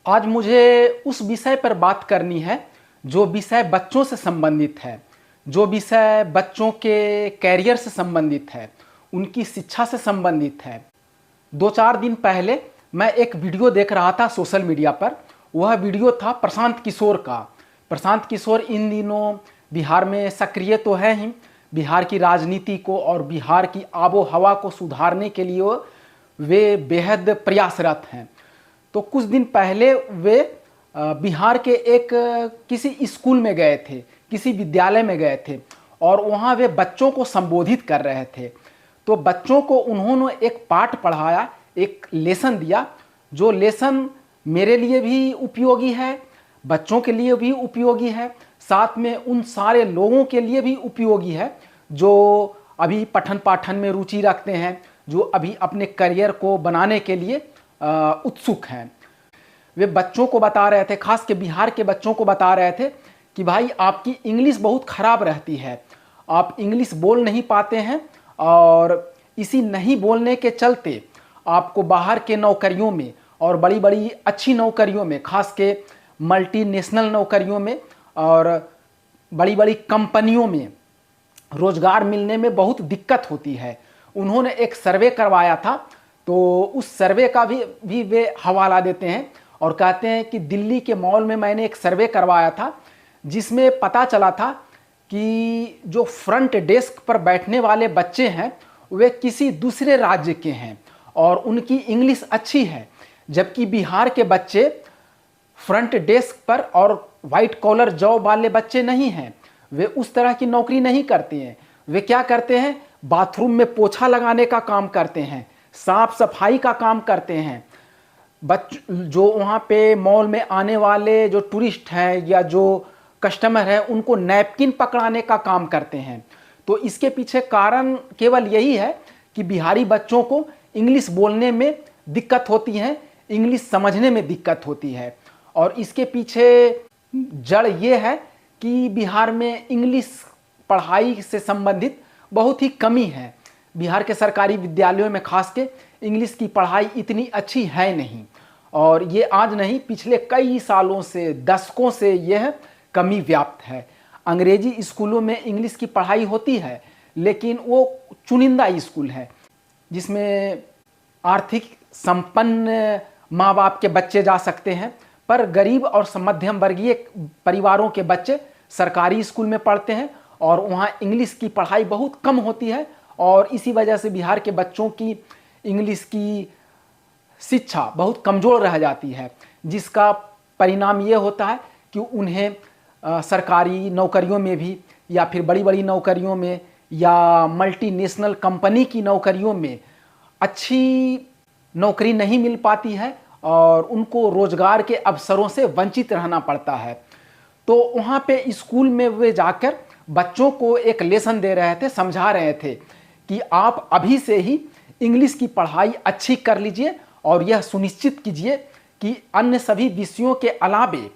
आज मुझे उस विषय पर बात करनी है जो विषय बच्चों से संबंधित है, जो विषय बच्चों के कैरियर से संबंधित है, उनकी शिक्षा से संबंधित है। 2-4 दिन पहले मैं एक वीडियो देख रहा था सोशल मीडिया पर। वह वीडियो था प्रशांत किशोर का। प्रशांत किशोर इन दिनों बिहार में सक्रिय तो है ही, बिहार की राजनीति को और बिहार की आबो हवा को सुधारने के लिए वे बेहद प्रयासरत हैं। तो कुछ दिन पहले वे बिहार के एक किसी स्कूल में गए थे, किसी विद्यालय में गए थे और वहाँ वे बच्चों को संबोधित कर रहे थे। तो बच्चों को उन्होंने एक पाठ पढ़ाया, एक लेसन दिया, जो लेसन मेरे लिए भी उपयोगी है, बच्चों के लिए भी उपयोगी है, साथ में उन सारे लोगों के लिए भी उपयोगी है जो अभी पठन पाठन में रुचि रखते हैं, जो अभी अपने करियर को बनाने के लिए उत्सुक हैं। वे बच्चों को बता रहे थे, खास के बिहार के बच्चों को बता रहे थे कि भाई आपकी इंग्लिश बहुत ख़राब रहती है, आप इंग्लिश बोल नहीं पाते हैं और इसी नहीं बोलने के चलते आपको बाहर के नौकरियों में और बड़ी बड़ी अच्छी नौकरियों में, खास के मल्टीनेशनल नौकरियों में और बड़ी बड़ी कंपनियों में रोज़गार मिलने में बहुत दिक्कत होती है। उन्होंने एक सर्वे करवाया था, तो उस सर्वे का भी वे हवाला देते हैं और कहते हैं कि दिल्ली के मॉल में मैंने एक सर्वे करवाया था जिसमें पता चला था कि जो फ्रंट डेस्क पर बैठने वाले बच्चे हैं वे किसी दूसरे राज्य के हैं और उनकी इंग्लिश अच्छी है, जबकि बिहार के बच्चे फ्रंट डेस्क पर और वाइट कॉलर जॉब वाले बच्चे नहीं हैं। वे उस तरह की नौकरी नहीं करते हैं। वे क्या करते हैं, बाथरूम में पोछा लगाने का काम करते हैं, साफ सफाई का काम करते हैं। जो वहाँ पे मॉल में आने वाले जो टूरिस्ट हैं या जो कस्टमर हैं उनको नैपकिन पकड़ाने का काम करते हैं। तो इसके पीछे कारण केवल यही है कि बिहारी बच्चों को इंग्लिश बोलने में दिक्कत होती है, इंग्लिश समझने में दिक्कत होती है और इसके पीछे जड़ ये है कि बिहार में इंग्लिश पढ़ाई से संबंधित बहुत ही कमी है। बिहार के सरकारी विद्यालयों में खास के इंग्लिश की पढ़ाई इतनी अच्छी है नहीं और ये आज नहीं, पिछले कई सालों से, दशकों से यह कमी व्याप्त है। अंग्रेजी स्कूलों में इंग्लिश की पढ़ाई होती है लेकिन वो चुनिंदा स्कूल है जिसमें आर्थिक संपन्न माँ बाप के बच्चे जा सकते हैं, पर गरीब और मध्यम वर्गीय परिवारों के बच्चे सरकारी स्कूल में पढ़ते हैं और वहाँ इंग्लिश की पढ़ाई बहुत कम होती है और इसी वजह से बिहार के बच्चों की इंग्लिश की शिक्षा बहुत कमज़ोर रह जाती है, जिसका परिणाम ये होता है कि उन्हें सरकारी नौकरियों में भी या फिर बड़ी बड़ी नौकरियों में या मल्टीनेशनल कंपनी की नौकरियों में अच्छी नौकरी नहीं मिल पाती है और उनको रोज़गार के अवसरों से वंचित रहना पड़ता है। तो वहाँ पे स्कूल में वे जाकर बच्चों को एक लेसन दे रहे थे, समझा रहे थे कि आप अभी से ही इंग्लिश की पढ़ाई अच्छी कर लीजिए और यह सुनिश्चित कीजिए कि अन्य सभी विषयों के अलावे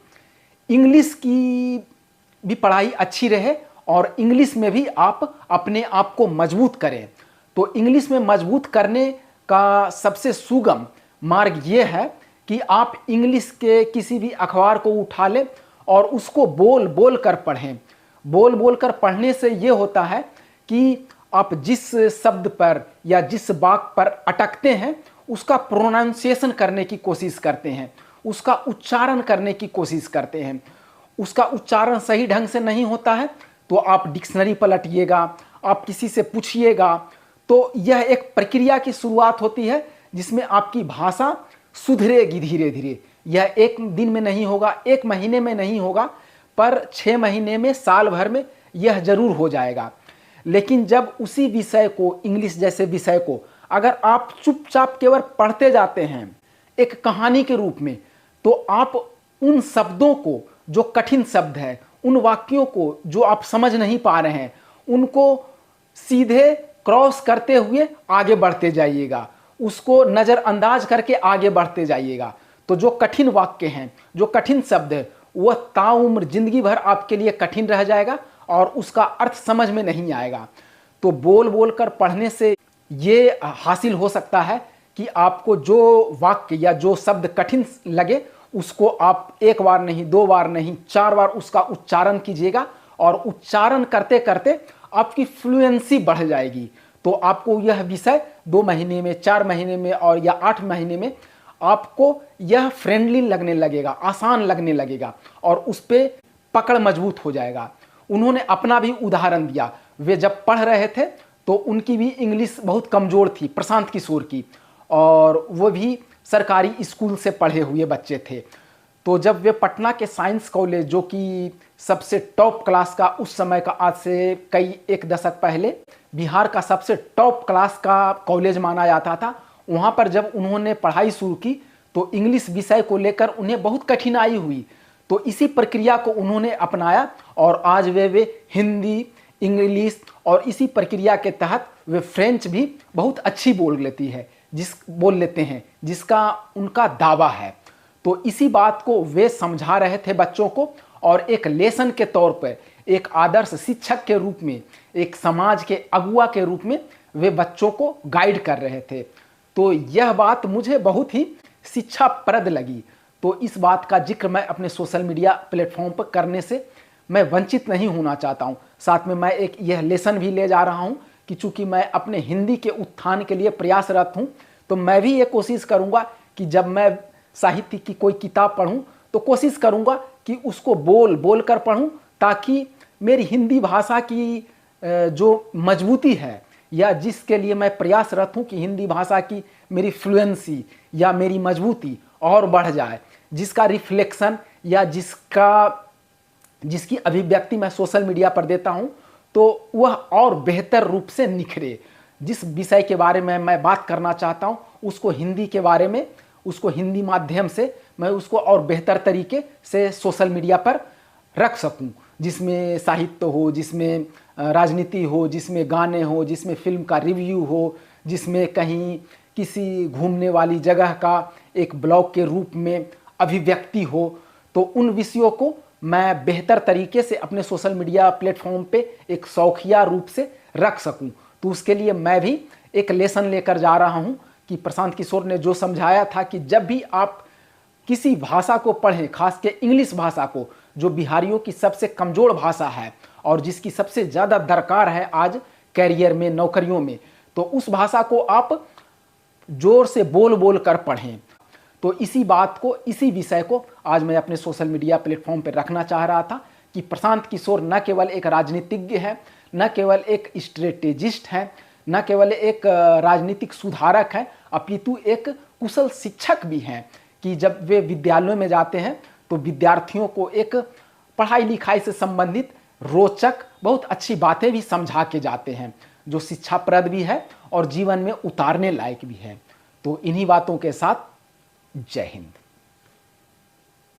इंग्लिश की भी पढ़ाई अच्छी रहे और इंग्लिश में भी आप अपने आप को मजबूत करें। तो इंग्लिश में मजबूत करने का सबसे सुगम मार्ग ये है कि आप इंग्लिश के किसी भी अखबार को उठा लें और उसको बोल बोल कर पढ़ें। बोल बोल कर पढ़ने से ये होता है कि आप जिस शब्द पर या जिस वाक्य पर अटकते हैं उसका प्रोनाउंसिएशन करने की कोशिश करते हैं, उसका उच्चारण करने की कोशिश करते हैं। उसका उच्चारण सही ढंग से नहीं होता है तो आप डिक्शनरी पलटिएगा, आप किसी से पूछिएगा। तो यह एक प्रक्रिया की शुरुआत होती है जिसमें आपकी भाषा सुधरेगी धीरे धीरे। यह एक दिन में नहीं होगा, एक महीने में नहीं होगा, पर 6 महीने में, साल भर में यह जरूर हो जाएगा। लेकिन जब उसी विषय को, इंग्लिश जैसे विषय को अगर आप चुपचाप केवल पढ़ते जाते हैं एक कहानी के रूप में, तो आप उन शब्दों को जो कठिन शब्द है, उन वाक्यों को जो आप समझ नहीं पा रहे हैं, उनको सीधे क्रॉस करते हुए आगे बढ़ते जाइएगा, उसको नज़रअंदाज करके आगे बढ़ते जाइएगा। तो जो कठिन वाक्य हैं, जो कठिन शब्द है, वह ताउम्र जिंदगी भर आपके लिए कठिन रह जाएगा और उसका अर्थ समझ में नहीं आएगा। तो बोल बोल कर पढ़ने से ये हासिल हो सकता है कि आपको जो वाक्य या जो शब्द कठिन लगे उसको आप एक बार नहीं, 2 बार नहीं, 4 बार उसका उच्चारण कीजिएगा और उच्चारण करते करते आपकी फ्लुएंसी बढ़ जाएगी। तो आपको यह विषय 2 महीने में, 4 महीने में और या 8 महीने में आपको यह फ्रेंडली लगने लगेगा, आसान लगने लगेगा और उस पर पकड़ मजबूत हो जाएगा। उन्होंने अपना भी उदाहरण दिया। वे जब पढ़ रहे थे तो उनकी भी इंग्लिश बहुत कमज़ोर थी, प्रशांत किशोर की, और वो भी सरकारी स्कूल से पढ़े हुए बच्चे थे। तो जब वे पटना के साइंस कॉलेज, जो कि सबसे टॉप क्लास का उस समय का, आज से एक दशक पहले बिहार का सबसे टॉप क्लास का कॉलेज माना जाता था, वहाँ पर जब उन्होंने पढ़ाई शुरू की तो इंग्लिश विषय को लेकर उन्हें बहुत कठिनाई हुई। तो इसी प्रक्रिया को उन्होंने अपनाया और आज वे हिंदी, इंग्लिश और इसी प्रक्रिया के तहत वे फ्रेंच भी बहुत अच्छी बोल लेते हैं, जिसका उनका दावा है। तो इसी बात को वे समझा रहे थे बच्चों को और एक लेसन के तौर पर, एक आदर्श शिक्षक के रूप में, एक समाज के अगुआ के रूप में वे बच्चों को गाइड कर रहे थे। तो यह बात मुझे बहुत ही शिक्षाप्रद लगी। तो इस बात का जिक्र मैं अपने सोशल मीडिया प्लेटफॉर्म पर करने से मैं वंचित नहीं होना चाहता हूँ। साथ में मैं एक यह लेसन भी ले जा रहा हूँ कि चूँकि मैं अपने हिंदी के उत्थान के लिए प्रयासरत हूँ, तो मैं भी ये कोशिश करूँगा कि जब मैं साहित्य की कोई किताब पढूं तो कोशिश करूंगा कि उसको बोल कर पढूं, ताकि मेरी हिंदी भाषा की जो मजबूती है, या जिसके लिए मैं प्रयासरत हूं कि हिंदी भाषा की मेरी फ्लुएंसी या मेरी मजबूती और बढ़ जाए, जिसका रिफ्लेक्शन या जिसकी अभिव्यक्ति मैं सोशल मीडिया पर देता हूं, तो वह और बेहतर रूप से निखरे। जिस विषय के बारे में मैं बात करना चाहता हूं, उसको हिंदी माध्यम से मैं उसको और बेहतर तरीके से सोशल मीडिया पर रख सकूं, जिसमें साहित्य हो, जिसमें राजनीति हो, जिसमें गाने हो, जिसमें फिल्म का रिव्यू हो, जिसमें कहीं किसी घूमने वाली जगह का एक ब्लॉग के रूप में अभिव्यक्ति हो। तो उन विषयों को मैं बेहतर तरीके से अपने सोशल मीडिया प्लेटफॉर्म पे एक शौकिया रूप से रख सकूं। तो उसके लिए मैं भी एक लेसन लेकर जा रहा हूं कि प्रशांत किशोर ने जो समझाया था कि जब भी आप किसी भाषा को पढ़ें, खास के इंग्लिश भाषा को, जो बिहारियों की सबसे कमज़ोर भाषा है और जिसकी सबसे ज़्यादा दरकार है आज कैरियर में, नौकरियों में, तो उस भाषा को आप जोर से बोल कर पढ़ें। तो इसी बात को, इसी विषय को आज मैं अपने सोशल मीडिया प्लेटफॉर्म पर रखना चाह रहा था कि प्रशांत किशोर न केवल एक राजनीतिज्ञ है, न केवल एक स्ट्रेटेजिस्ट है, न केवल एक राजनीतिक सुधारक है, अपितु एक कुशल शिक्षक भी हैं कि जब वे विद्यालयों में जाते हैं तो विद्यार्थियों को एक पढ़ाई लिखाई से संबंधित रोचक, बहुत अच्छी बातें भी समझा के जाते हैं, जो शिक्षाप्रद भी है और जीवन में उतारने लायक भी है। तो इन्हीं बातों के साथ जय हिंद।